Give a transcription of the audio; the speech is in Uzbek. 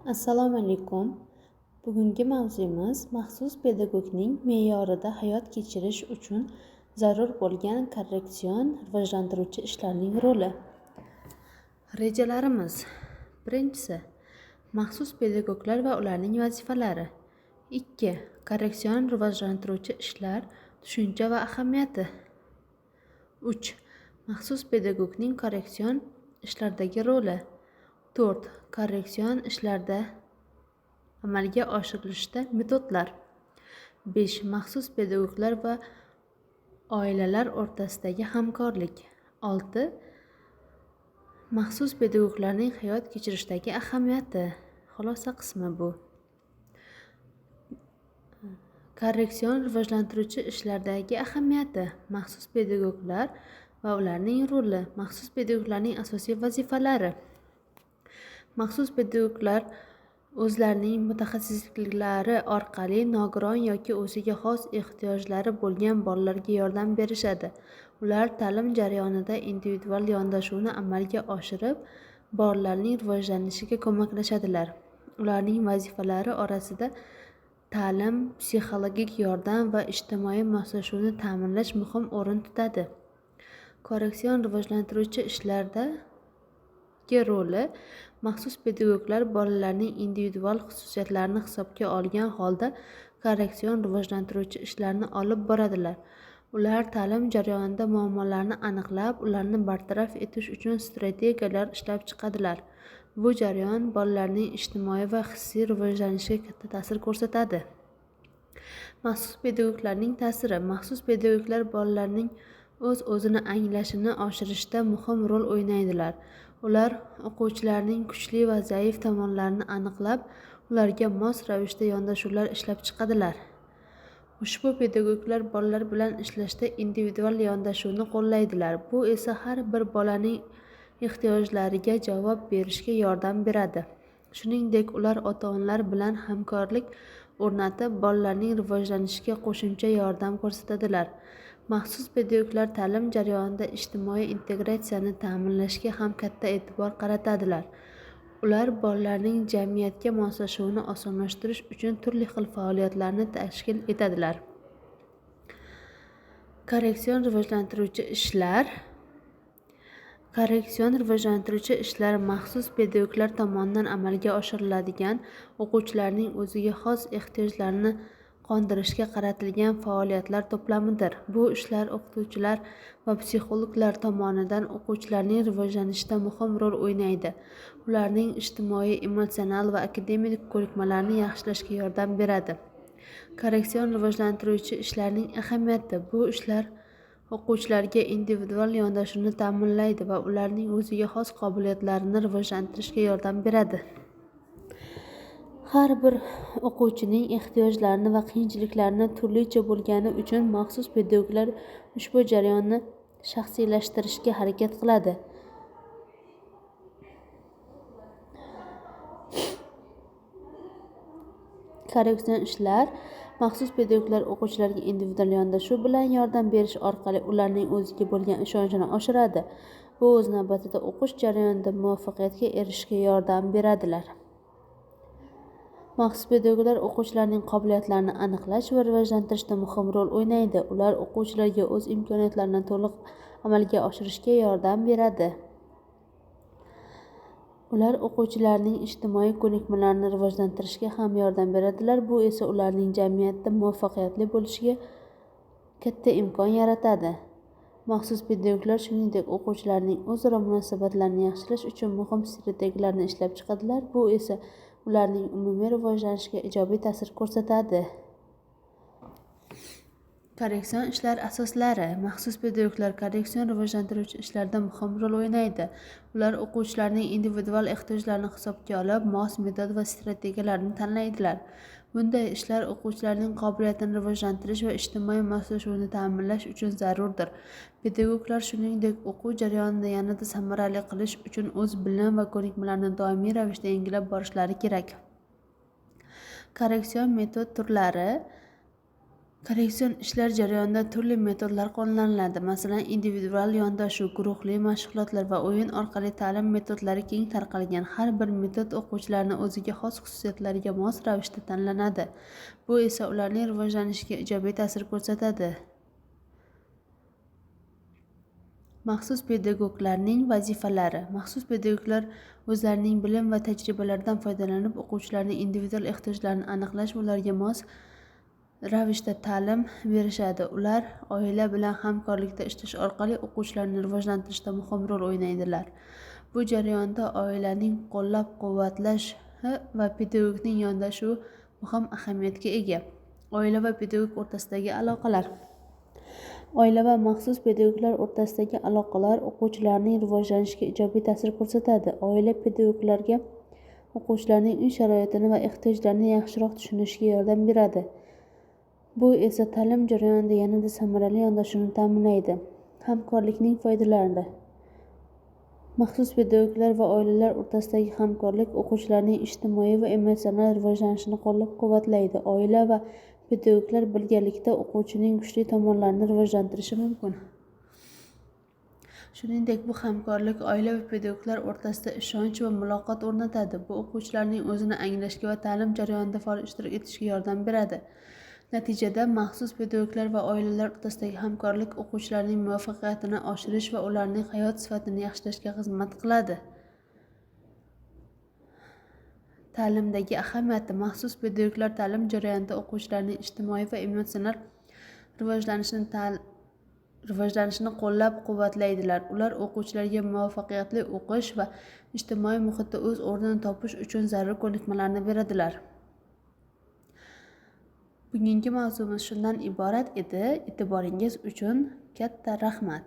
Assalomu alaykum. Bugungi mavzuimiz maxsus pedagogning me'yorida hayot kechirish uchun zarur bo'lgan korreksion rivojlantiruvchi ishlarning roli. Rejalarimiz. Birinchisi, maxsus pedagoglar va ularning vazifalari. 2. Korreksion rivojlantiruvchi ishlar, tushuncha va ahamiyati. 3. Maxsus pedagogning korreksion ishlardagi roli. 4. Korreksion ishlarda amalga oshirilishda metodlar. 5. Maxsus pedagoglar va oilalar o'rtasidagi hamkorlik. 6. Maxsus pedagoglarning hayot kechirishdagi ahamiyati. Xulosa qismi bu. Korreksion rivojlantiruvchi ishlardagi ahamiyati. Maxsus pedagoglar va ularning roli. Maxsus pedagoglarning asosiy vazifalari. Maxsus pedagoglar o'zlarining mutaxassisliklari orqali nogiron yoki o'ziga xos ehtiyojlari bo'lgan bolalarga yordam berishadi. Ular ta'lim jarayonida individual yondashuvni amalga oshirib, bolalarning rivojlanishiga ko'maklashadilar. Ularning vazifalari orasida ta'lim, psixologik yordam va ijtimoiy moslashuvni ta'minlash muhim o'rin tutadi. Korreksion rivojlantiruvchi ishlardagi roli. Maxsus pedagoglar bolalarning individual xususiyatlarini hisobga olgan holda korreksion rivojlantiruvchi ishlarni olib boradilar. Ular ta'lim jarayonida muammolarni aniqlab, ularni bartaraf etish uchun strategiyalar ishlab chiqadilar. Bu jarayon bolalarning ijtimoiy va hissiy rivojlanishiga katta ta'sir ko'rsatadi. Maxsus pedagoglarning ta'siri. Maxsus pedagoglar bolalarning o'z-o'zini anglashini oshirishda muhim rol o'ynaydilar. Ular o'quvchilarning kuchli va zaif tomonlarini aniqlab, ularga mos ravishda yondashuvlar ishlab chiqadilar. Ushbu pedagoglar bolalar bilan ishlashda individual yondashuvni qo'llaydilar. Bu esa har bir bolaning ehtiyojlariga javob berishga yordam beradi. Shuningdek, ular ota-onalar bilan hamkorlik o'rnatib, bolalarning rivojlanishiga qo'shimcha yordam ko'rsatadilar. Maxsus pedagoglar ta'lim jarayonida ijtimoiy integratsiyani ta'minlashga ham katta e'tibor qaratadilar. Ular bolalarning jamiyatga moslashuvini osonlashtirish uchun turli xil faoliyatlarni tashkil etadilar. Korreksion rivojlantiruvchi ishlar. Korreksion rivojlantiruvchi ishlar maxsus pedagoglar tomonidan amalga oshiriladigan, o'quvchilarning o'ziga xos ehtiyojlarini qondirishga qaratilgan faoliyatlar to'plamidir. Bu ishlar o'qituvchilar va psixologlar tomonidan o'quvchilarning rivojlanishida muhim rol o'ynaydi. Ularning ijtimoiy, emotsional va akademik ko'nikmalarini yaxshilashga yordam beradi. Korreksion rivojlantiruvchi ishlarning ahamiyati. Bu ishlar o'quvchilarga individual yondashuvni ta'minlaydi va ularning o'ziga xos qobiliyatlarini rivojlantirishga yordam beradi. Har bir o'quvchining ehtiyojlarini va qiyinchiliklarini turlicha bo'lgani uchun maxsus pedagoglar ushbu jarayonni shaxsiylashtirishga harakat qiladi. Korreksion ishlar. Maxsus pedagoglar o'quvchilarga individual yondashuv bilan yordam berish orqali ularning o'ziga bo'lgan ishonchini oshiradi. Bu o'z navbatida o'qish jarayonida muvaffaqiyatga erishishga yordam beradilar. Maxsus pedagoglar o'quvchilarning qobiliyatlarini aniqlash va rivojlantirishda muhim rol o'ynaydi. Ular o'quvchilarga o'z imkoniyatlarini to'liq amalga oshirishga yordam beradi. Ular o'quvchilarning ijtimoiy ko'nikmalarini rivojlantirishga ham yordam beradilar. Bu esa ularning jamiyatda muvaffaqiyatli bo'lishiga katta imkon yaratadi. Maxsus pedagoglar shuningdek o'quvchilarning o'zaro munosabatlarini yaxshilash uchun muhim strategiyalarni ishlab chiqadilar. Bu esa ularning umumiy rivojlanishiga ijobiy ta'sir ko'rsatadi. Korreksion ishlar asoslari. Maxsus pedagoglar korreksion rivojlantiruvchi ishlarda muhim rol o'ynaydi. Ular o'quvchilarning individual ehtiyojlarini hisobga olib, mos metod va strategiyalarni tanlaydilar. Bunday ishlar o'quvchilarning qobiliyatini rivojlantirish va ijtimoiy moslashuvni ta'minlash uchun zarurdir. Pedagoglar shuningdek, o'quv jarayonini yanada samarali qilish uchun o'z bilim va ko'nikmalarini doimiy ravishda yangilab borishlari kerak. Korreksion metod turlari. Korreksion ishlar jarayonida turli metodlar qo'llaniladi. Masalan, individual yondashuv, guruhli mashg'ulotlar va o'yin orqali ta'lim metodlari keng tarqalgan. Har bir metod o'quvchilarning o'ziga xos xususiyatlariga mos ravishda tanlanadi. Bu esa ularning rivojlanishiga ijobiy ta'sir ko'rsatadi. Maxsus pedagoglarning vazifalari. Maxsus pedagoglar o'zlarining bilim va tajribalaridan foydalanib, o'quvchilarning individual ehtiyojlarini aniqlash va ularga mos ravishda ta'lim berishadi. Ular oila bilan hamkorlikda ishlash orqali o'quvchilarni rivojlantirishda muhim rol o'ynaydilar. Bu jarayonda oilaning qo'llab-quvvatlashi va pedagogning yondashuvi muhim ahamiyatga ega. Oila va pedagog o'rtasidagi aloqalar. Oila va maxsus pedagoglar o'rtasidagi aloqalar o'quvchilarning rivojlanishiga ijobiy ta'sir ko'rsatadi. Oila pedagoglarga o'quvchilarning uy sharoitini va ehtiyojlarini yaxshiroq tushunishga yordam beradi. Bu esa ta'lim jarayonida yanada samarali yondashuvni ta'minlaydi. Hamkorlikning foydalari. Maxsus pedagoglar va oilalar o'rtasidagi hamkorlik o'quvchilarning ijtimoiy va emotsional rivojlanishini qo'llab-quvvatlaydi. Oila va pedagoglar birgalikda o'quvchining kuchli tomonlarini rivojlantirishi mumkin. Shuningdek, bu hamkorlik oila va pedagoglar o'rtasida ishonch va muloqot o'rnatadi. Bu o'quvchilarning o'zini anglashga va ta'lim jarayonida faol ishtirok etishiga yordam beradi. Natijada, maxsus pedagoglar va oilalar o'rtasidagi hamkorlik o'quvchilarning muvaffaqiyatini oshirish va ularning hayot sifatini yaxshilashga xizmat qiladi. Ta'limdagi ahamiyati. Maxsus pedagoglar ta'lim jarayonida o'quvchilarning ijtimoiy va emotsional rivojlanishini qo'llab-quvvatlaydilar. Ular o'quvchilarga muvaffaqiyatli o'qish va ijtimoiy muhitda o'z o'rnini topish uchun zarur ko'nikmalarni beradilar. Bugungi mavzumiz shundan iborat edi. E'tiboringiz uchun katta rahmat.